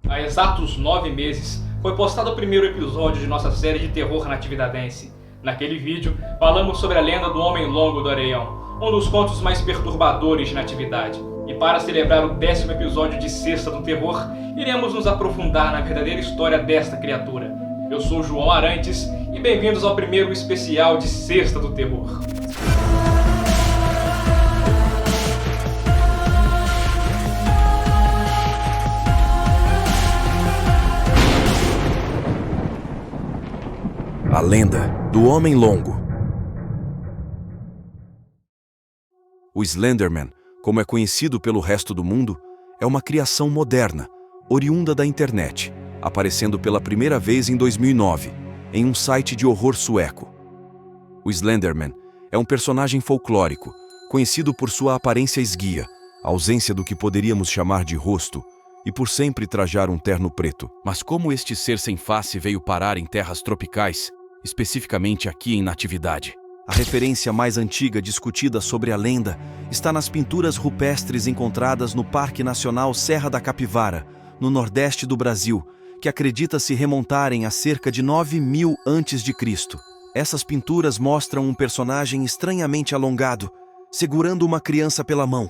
Há exatos 9 meses, foi postado o primeiro episódio de nossa série de terror natividadense. Naquele vídeo, falamos sobre a lenda do Homem Longo do Areião, um dos contos mais perturbadores de Natividade. E para celebrar o 10º episódio de Sexta do Terror, iremos nos aprofundar na verdadeira história desta criatura. Eu sou João Arantes e bem-vindos ao primeiro especial de Sexta do Terror. A lenda do Homem Longo. O Slenderman, como é conhecido pelo resto do mundo, é uma criação moderna, oriunda da internet, aparecendo pela primeira vez em 2009, em um site de horror sueco. O Slenderman é um personagem folclórico, conhecido por sua aparência esguia, ausência do que poderíamos chamar de rosto, e por sempre trajar um terno preto. Mas como este ser sem face veio parar em terras tropicais, especificamente aqui em Natividade? A referência mais antiga discutida sobre a lenda está nas pinturas rupestres encontradas no Parque Nacional Serra da Capivara, no nordeste do Brasil, que acredita-se remontarem a cerca de 9.000 a.C. Essas pinturas mostram um personagem estranhamente alongado, segurando uma criança pela mão.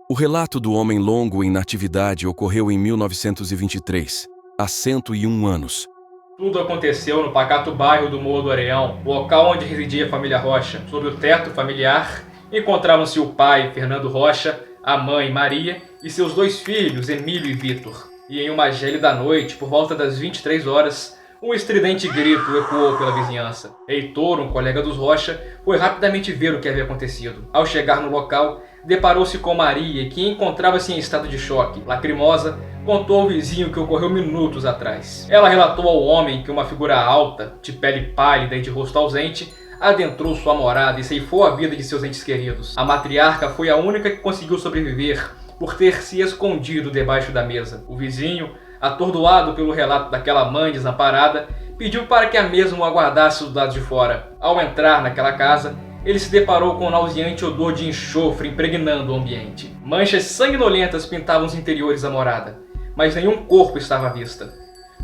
O relato do Homem Longo em Natividade ocorreu em 1923, há 101 anos. Tudo aconteceu no pacato bairro do Morro do Areião, local onde residia a família Rocha. Sob o teto familiar, encontravam-se o pai, Fernando Rocha, a mãe, Maria, e seus 2 filhos, Emílio e Vitor. E em uma gélida noite, por volta das 23 horas, um estridente grito ecoou pela vizinhança. Heitor, um colega dos Rocha, foi rapidamente ver o que havia acontecido. Ao chegar no local, deparou-se com Maria, que encontrava-se em estado de choque. Lacrimosa, contou ao vizinho que ocorreu minutos atrás. Ela relatou ao homem que uma figura alta, de pele pálida e de rosto ausente, adentrou sua morada e ceifou a vida de seus entes queridos. A matriarca foi a única que conseguiu sobreviver por ter se escondido debaixo da mesa. O vizinho, atordoado pelo relato daquela mãe desamparada, pediu para que a mesma o aguardasse do lado de fora. Ao entrar naquela casa, ele se deparou com um nauseante odor de enxofre impregnando o ambiente. Manchas sanguinolentas pintavam os interiores da morada, mas nenhum corpo estava à vista.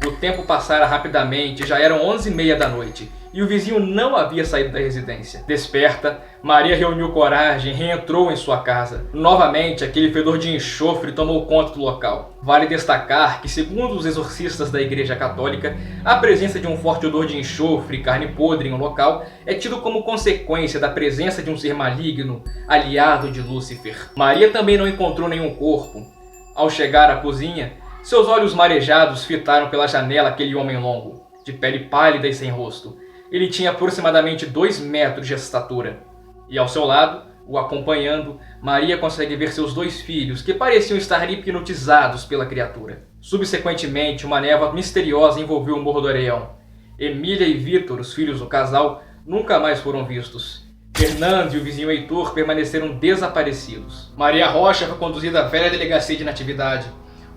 O tempo passara rapidamente, já eram 11h30 da noite, e o vizinho não havia saído da residência. Desperta, Maria reuniu coragem e reentrou em sua casa. Novamente, aquele fedor de enxofre tomou conta do local. Vale destacar que, segundo os exorcistas da Igreja Católica, a presença de um forte odor de enxofre e carne podre em um local é tido como consequência da presença de um ser maligno, aliado de Lúcifer. Maria também não encontrou nenhum corpo. Ao chegar à cozinha, seus olhos marejados fitaram pela janela aquele homem longo, de pele pálida e sem rosto. Ele tinha aproximadamente 2 metros de estatura. E ao seu lado, o acompanhando, Maria consegue ver seus 2 filhos, que pareciam estar hipnotizados pela criatura. Subsequentemente, uma névoa misteriosa envolveu o Morro do Areião. Emília e Vitor, os filhos do casal, nunca mais foram vistos. Fernando e o vizinho Heitor permaneceram desaparecidos. Maria Rocha foi conduzida à velha delegacia de Natividade.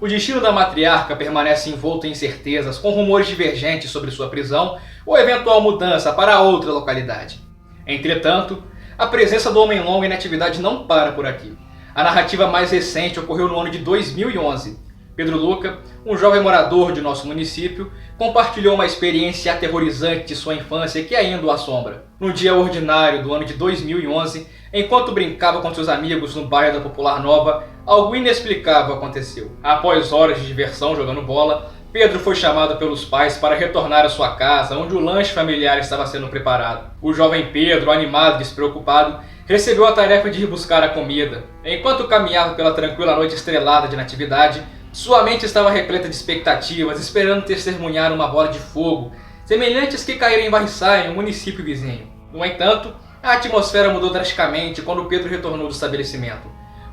O destino da matriarca permanece envolto em incertezas, com rumores divergentes sobre sua prisão ou eventual mudança para outra localidade. Entretanto, a presença do Homem Longo em Natividade não para por aqui. A narrativa mais recente ocorreu no ano de 2011. Pedro Luca, um jovem morador de nosso município, compartilhou uma experiência aterrorizante de sua infância que ainda o assombra. No dia ordinário do ano de 2011, enquanto brincava com seus amigos no bairro da Popular Nova, algo inexplicável aconteceu. Após horas de diversão jogando bola, Pedro foi chamado pelos pais para retornar à sua casa, onde o lanche familiar estava sendo preparado. O jovem Pedro, animado e despreocupado, recebeu a tarefa de ir buscar a comida. Enquanto caminhava pela tranquila noite estrelada de Natividade, sua mente estava repleta de expectativas, esperando testemunhar uma bola de fogo, semelhantes que caíram em Varriçai, em um município vizinho. No entanto, a atmosfera mudou drasticamente quando Pedro retornou do estabelecimento.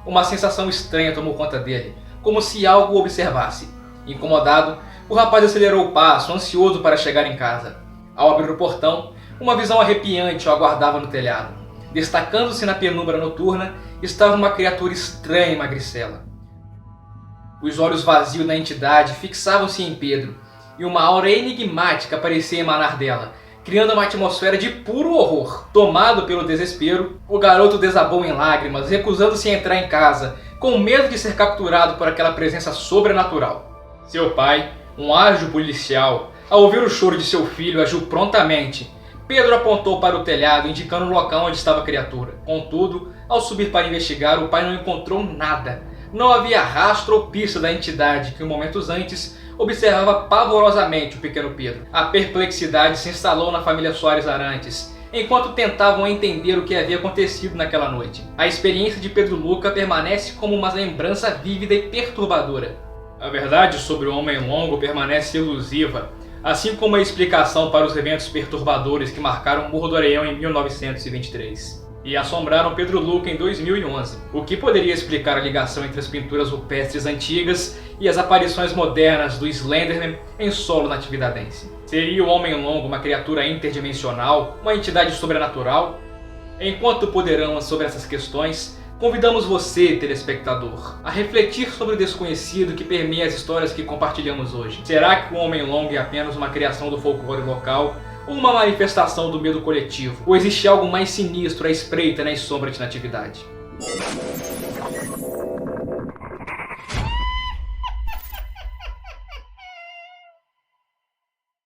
Uma sensação estranha tomou conta dele, como se algo o observasse. Incomodado, o rapaz acelerou o passo, ansioso para chegar em casa. Ao abrir o portão, uma visão arrepiante o aguardava no telhado. Destacando-se na penumbra noturna, estava uma criatura estranha e magricela. Os olhos vazios da entidade fixavam-se em Pedro, e uma aura enigmática parecia emanar dela, criando uma atmosfera de puro horror. Tomado pelo desespero, o garoto desabou em lágrimas, recusando-se a entrar em casa, com medo de ser capturado por aquela presença sobrenatural. Seu pai, um ágil policial, ao ouvir o choro de seu filho, agiu prontamente. Pedro apontou para o telhado, indicando o local onde estava a criatura. Contudo, ao subir para investigar, o pai não encontrou nada. Não havia rastro ou pista da entidade que, momentos antes, observava pavorosamente o pequeno Pedro. A perplexidade se instalou na família Soares Arantes, enquanto tentavam entender o que havia acontecido naquela noite. A experiência de Pedro Luca permanece como uma lembrança vívida e perturbadora. A verdade sobre o Homem Longo permanece elusiva, assim como a explicação para os eventos perturbadores que marcaram o Morro do Areião em 1923 e assombraram Pedro Luca em 2011, o que poderia explicar a ligação entre as pinturas rupestres antigas e as aparições modernas do Slenderman em solo natividadense. Seria o Homem Longo uma criatura interdimensional, uma entidade sobrenatural? Enquanto poderamos sobre essas questões, convidamos você, telespectador, a refletir sobre o desconhecido que permeia as histórias que compartilhamos hoje. Será que o Homem Longo é apenas uma criação do folclore local ou uma manifestação do medo coletivo? Ou existe algo mais sinistro à espreita nas sombras de Natividade?